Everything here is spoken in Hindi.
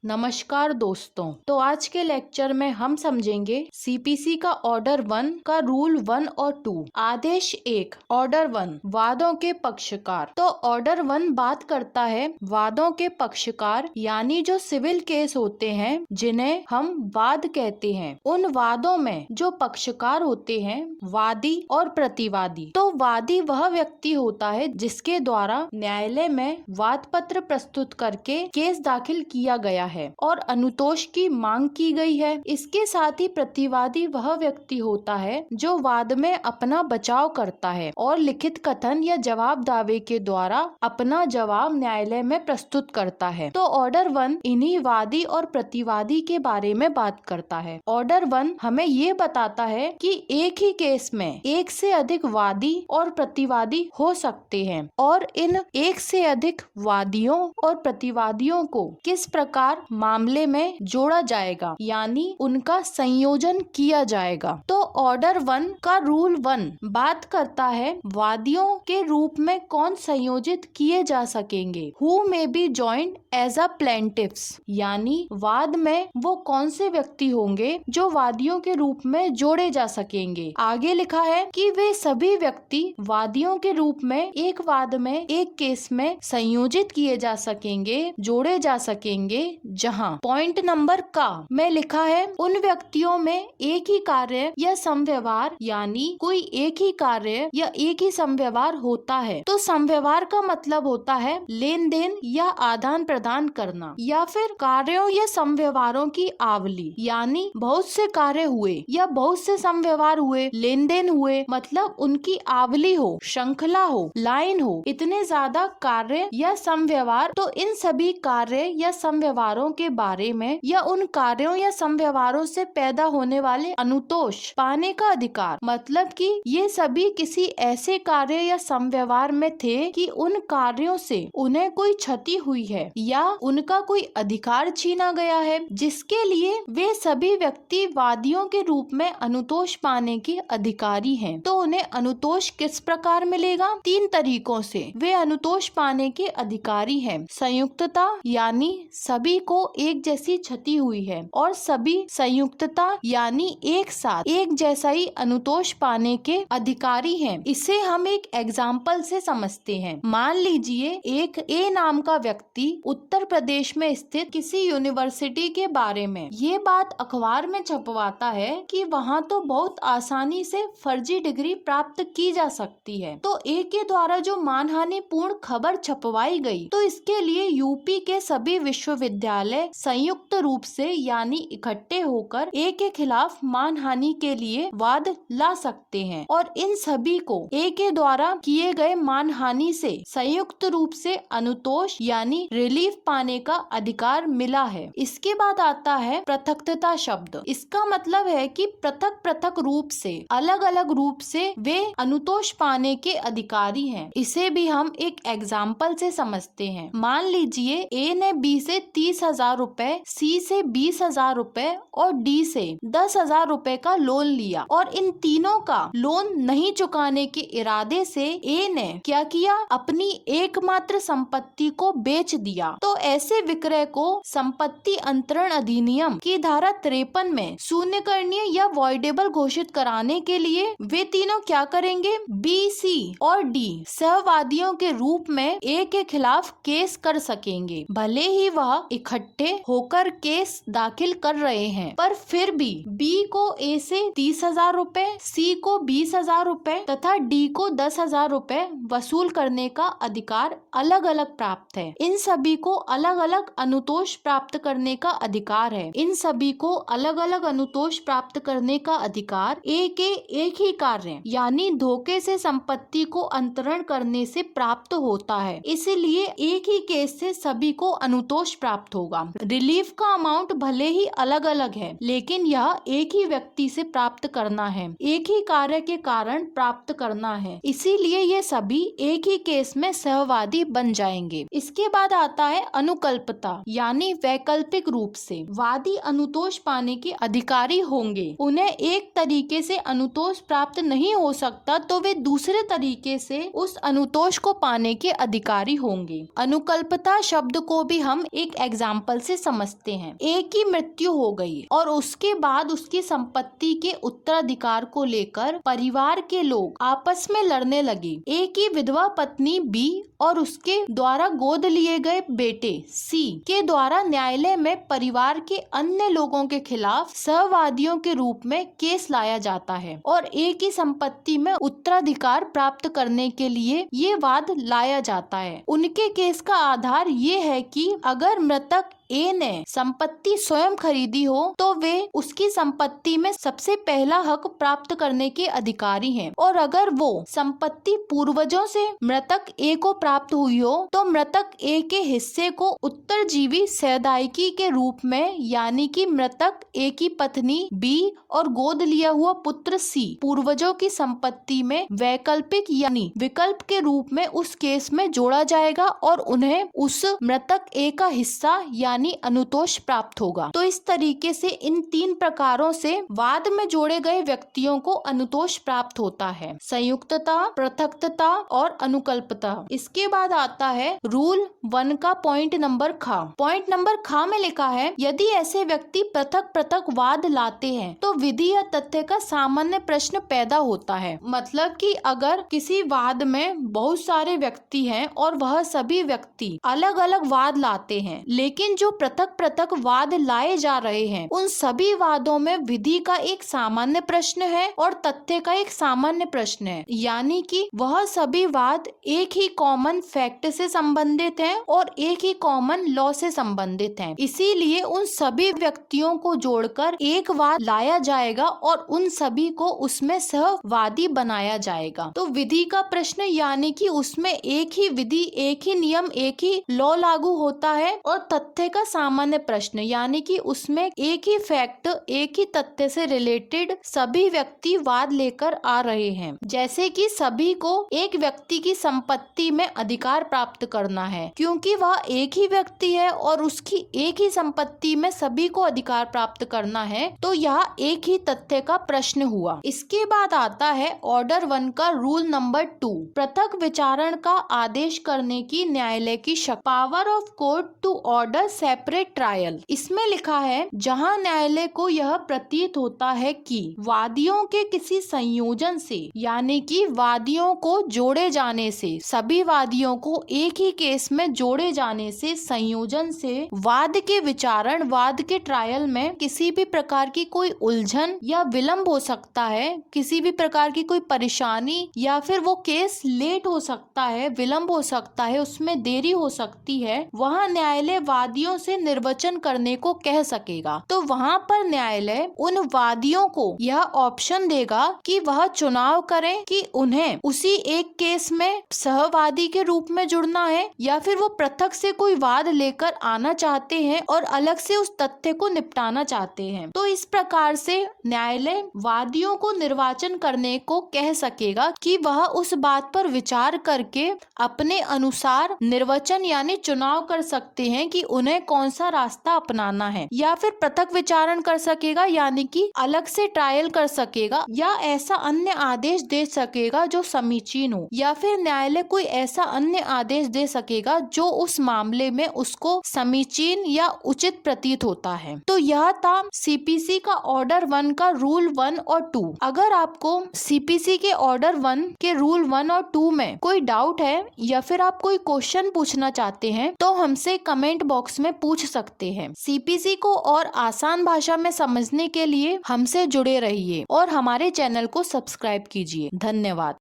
नमस्कार दोस्तों। तो आज के लेक्चर में हम समझेंगे सीपीसी का ऑर्डर 1 का रूल 1 और 2। आदेश 1 ऑर्डर 1 वादों के पक्षकार। तो ऑर्डर 1 बात करता है वादों के पक्षकार, यानी जो सिविल केस होते हैं जिन्हें हम वाद कहते हैं। उन वादों में जो पक्षकार होते हैं वादी और प्रतिवादी। तो वादी वह व्यक्ति होता है जिसके द्वारा न्यायालय में वाद पत्र प्रस्तुत करके केस दाखिल किया गया है और अनुतोष की मांग की गई है। इसके साथ ही प्रतिवादी वह व्यक्ति होता है जो वाद में अपना बचाव करता है और लिखित कथन या जवाब दावे के द्वारा अपना जवाब न्यायालय में प्रस्तुत करता है। तो ऑर्डर 1 इन्हीं वादी और प्रतिवादी के बारे में बात करता है। ऑर्डर 1 हमें ये बताता है कि एक ही केस में एक से अधिक वादी और प्रतिवादी हो सकते हैं और इन एक से अधिक वादियों और प्रतिवादियों को किस प्रकार मामले में जोड़ा जाएगा, यानी उनका संयोजन किया जाएगा। तो ऑर्डर 1 का रूल 1 बात करता है वादियों के रूप में कौन संयोजित किए जा सकेंगे। Who may be joined as a प्लेंटिफ्स, यानी वाद में वो कौन से व्यक्ति होंगे जो वादियों के रूप में जोड़े जा सकेंगे। आगे लिखा है कि वे सभी व्यक्ति वादियों के रूप में एक वाद में एक केस में संयोजित किए जा सकेंगे, जोड़े जा सकेंगे, जहां पॉइंट नंबर का में लिखा है उन व्यक्तियों में एक ही कार्य या समव्यवहार, यानी कोई एक ही कार्य या एक ही समव्यवहार होता है। तो समव्यवहार का मतलब होता है लेन देन या आदान प्रदान करना, या फिर कार्यों या समव्यवहारों की आवली, यानी बहुत से कार्य हुए या बहुत से समव्यवहार हुए, लेन देन हुए, मतलब उनकी आवली हो, श्रृंखला हो, लाइन हो, इतने ज्यादा कार्य या समव्यवहार। तो इन सभी कार्य या समव्यवहारों के बारे में या उन कार्यों या समव्यवहारों से पैदा होने वाले अनुतोष पाने का अधिकार, मतलब कि ये सभी किसी ऐसे कार्य या समव्यवहार में थे कि उन कार्यों से उन्हें कोई क्षति हुई है या उनका कोई अधिकार छीना गया है, जिसके लिए वे सभी व्यक्ति वादियों के रूप में अनुतोष पाने के अधिकारी हैं। तो उन्हें अनुतोष किस प्रकार मिलेगा? 3 तरीकों से वे अनुतोष पाने के अधिकारी हैं। संयुक्तता, यानी सभी को एक जैसी क्षति हुई है और सभी संयुक्तता यानी एक साथ एक जैसा ही अनुतोष पाने के अधिकारी हैं। इसे हम एक एग्जाम्पल से समझते हैं। मान लीजिए एक ए नाम का व्यक्ति उत्तर प्रदेश में स्थित किसी यूनिवर्सिटी के बारे में ये बात अखबार में छपवाता है कि वहाँ तो बहुत आसानी से फर्जी डिग्री प्राप्त की जा सकती है। तो ए के द्वारा जो मानहानि पूर्ण खबर छपवाई गई, तो इसके लिए यूपी के सभी विश्वविद्यालय संयुक्त रूप से यानी इकट्ठे होकर ए के खिलाफ मानहानि के लिए वाद ला सकते हैं और इन सभी को ए के द्वारा किए गए मानहानि से संयुक्त रूप से अनुतोष यानी रिलीफ पाने का अधिकार मिला है। इसके बाद आता है पृथकता शब्द। इसका मतलब है कि पृथक पृथक रूप से, अलग अलग रूप से वे अनुतोष पाने के अधिकारी हैं। इसे भी हम एक एग्जाम्पल से समझते हैं। मान लीजिए ए ने बी से 30,000 रुपए, सी से 20,000 रुपए और डी से 10,000 रुपए का लोन लिया और इन तीनों का लोन नहीं चुकाने के इरादे से ए ने क्या किया? अपनी एकमात्र संपत्ति को बेच दिया। तो ऐसे विक्रय को संपत्ति अंतरण अधिनियम की धारा 53 में शून्यकरणीय या वॉइडेबल घोषित कराने के लिए वे तीनों क्या करेंगे? बी, सी और डी सहवादियों के रूप में ए के खिलाफ केस कर सकेंगे। भले ही वह इकट्ठे होकर केस दाखिल कर रहे हैं, पर फिर भी बी को ए से 30,000 रुपए, सी को 20,000 रुपए तथा डी को 10,000 रुपए वसूल करने का अधिकार अलग अलग प्राप्त है। इन सभी को अलग अलग अनुतोष प्राप्त करने का अधिकार है। इन सभी को अलग अलग अनुतोष प्राप्त करने का अधिकार ए के एक ही कार्य यानी धोखे से संपत्ति को अंतरण करने से प्राप्त होता है। इसलिए एक ही केस से सभी को अनुतोष प्राप्त होगा। रिलीफ का अमाउंट भले ही अलग अलग है, लेकिन यह एक ही व्यक्ति से प्राप्त करना है, एक ही कार्य के कारण प्राप्त करना है। इसीलिए ये सभी एक ही केस में सहवादी बन जाएंगे। इसके बाद आता है अनुकल्पता, यानी वैकल्पिक रूप से वादी अनुतोष पाने के अधिकारी होंगे। उन्हें एक तरीके से अनुतोष प्राप्त नहीं हो सकता, तो वे दूसरे तरीके से उस अनुतोष को पाने के अधिकारी होंगे। अनुकल्पता शब्द को भी हम एक एग्जाम्पल एग्जाम्पल से समझते हैं। ए की मृत्यु हो गई और उसके बाद उसकी संपत्ति के उत्तराधिकार को लेकर परिवार के लोग आपस में लड़ने लगे। ए की विधवा पत्नी बी और उसके द्वारा गोद लिए गए बेटे सी के द्वारा न्यायालय में परिवार के अन्य लोगों के खिलाफ सहवादियों के रूप में केस लाया जाता है और ए की संपत्ति में उत्तराधिकार प्राप्त करने के लिए ये वाद लाया जाता है। उनके केस का आधार ये है कि अगर मृतक ए ने संपत्ति स्वयं खरीदी हो तो वे उसकी संपत्ति में सबसे पहला हक प्राप्त करने के अधिकारी हैं और अगर वो संपत्ति पूर्वजों से मृतक ए को प्राप्त हुई हो तो मृतक ए के हिस्से को उत्तरजीवी सहदायिकी के रूप में यानी कि मृतक ए की पत्नी बी और गोद लिया हुआ पुत्र सी पूर्वजों की संपत्ति में वैकल्पिक यानी विकल्प के रूप में उस केस में जोड़ा जाएगा और उन्हें उस मृतक ए का हिस्सा यानी अनुतोष प्राप्त होगा। तो इस तरीके से इन 3 प्रकारों से वाद में जोड़े गए व्यक्तियों को अनुतोष प्राप्त होता है, संयुक्तता, पृथकता और अनुकल्पता। इसके बाद आता है रूल 1 का पॉइंट नंबर खा। पॉइंट नंबर खा में लिखा है यदि ऐसे व्यक्ति पृथक पृथक वाद लाते हैं तो विधि या तथ्य का सामान्य प्रश्न पैदा होता है। मतलब कि अगर किसी वाद में बहुत सारे व्यक्ति हैं और वह सभी व्यक्ति अलग अलग वाद लाते हैं लेकिन जो पृथक पृथक वाद लाए जा रहे हैं उन सभी वादों में विधि का एक सामान्य प्रश्न है और तथ्य का एक सामान्य प्रश्न है, यानी कि वह सभी वाद एक ही कॉमन फैक्ट से संबंधित हैं और एक ही कॉमन लॉ से संबंधित हैं। इसीलिए उन सभी व्यक्तियों को जोड़कर एक वाद लाया जाएगा और उन सभी को उसमें सहवादी बनाया जाएगा। तो विधि का प्रश्न यानी कि उसमें एक ही विधि, एक ही नियम, एक ही लॉ लागू होता है और तथ्य का सामान्य प्रश्न यानी कि उसमें एक ही फैक्ट, एक ही तथ्य से रिलेटेड सभी व्यक्ति वाद लेकर आ रहे हैं। जैसे कि सभी को एक व्यक्ति की संपत्ति में अधिकार प्राप्त करना है क्योंकि वह एक ही व्यक्ति है और उसकी एक ही संपत्ति में सभी को अधिकार प्राप्त करना है, तो यह एक ही तथ्य का प्रश्न हुआ। इसके बाद आता है ऑर्डर 1 का रूल नंबर 2, पृथक विचारण का आदेश करने की न्यायालय की शक्ति, power of court to order separate trial. इसमें लिखा है जहां न्यायालय को यह प्रतीत होता है कि वादियों के किसी संयोजन से यानी कि वादियों को जोड़े जाने से, सभी वादियों को एक ही केस में जोड़े जाने से, संयोजन से वाद के विचारण, वाद के ट्रायल में किसी भी प्रकार की कोई उलझन या विलंब हो सकता है, किसी भी प्रकार की कोई परेशानी या फिर वो केस लेट हो सकता है, विलंब हो सकता है, उसमें देरी हो सकती है, वहाँ न्यायालय वादियों से निर्वचन करने को कह सकेगा। तो वहाँ पर न्यायालय उन वादियों को यह ऑप्शन देगा कि वह चुनाव करें कि उन्हें उसी एक केस में सहवादी के रूप में जुड़ना है या फिर वो पृथक से कोई वाद लेकर आना चाहते हैं और अलग से उस तथ्य को निपटाना चाहते हैं। तो इस प्रकार से न्यायालय वादियों को निर्वाचन करने को कह सकेगा कि वह उस बात पर विचार करके अपने अनुसार निर्वचन यानी चुनाव कर सकते हैं कि उन्हें कौन सा रास्ता अपनाना है, या फिर पृथक विचारण कर सकेगा यानी कि अलग से ट्रायल कर सकेगा या ऐसा अन्य आदेश दे सकेगा जो समीचीन हो, या फिर न्यायालय कोई ऐसा अन्य आदेश दे सकेगा जो उस मामले में उसको समीचीन या उचित प्रतीत होता है। तो यह था सीपीसी का ऑर्डर 1 का रूल 1 और 2। अगर आपको सीपीसी के ऑर्डर 1 के रूल 1 और 2 में कोई डाउट है या फिर आप कोई क्वेश्चन पूछना चाहते हैं तो हमसे कमेंट बॉक्स में पूछ सकते हैं। सीपीसी को और आसान भाषा में समझने के लिए हमसे जुड़े रहिए और हमारे चैनल को सब्सक्राइब कीजिए। धन्यवाद।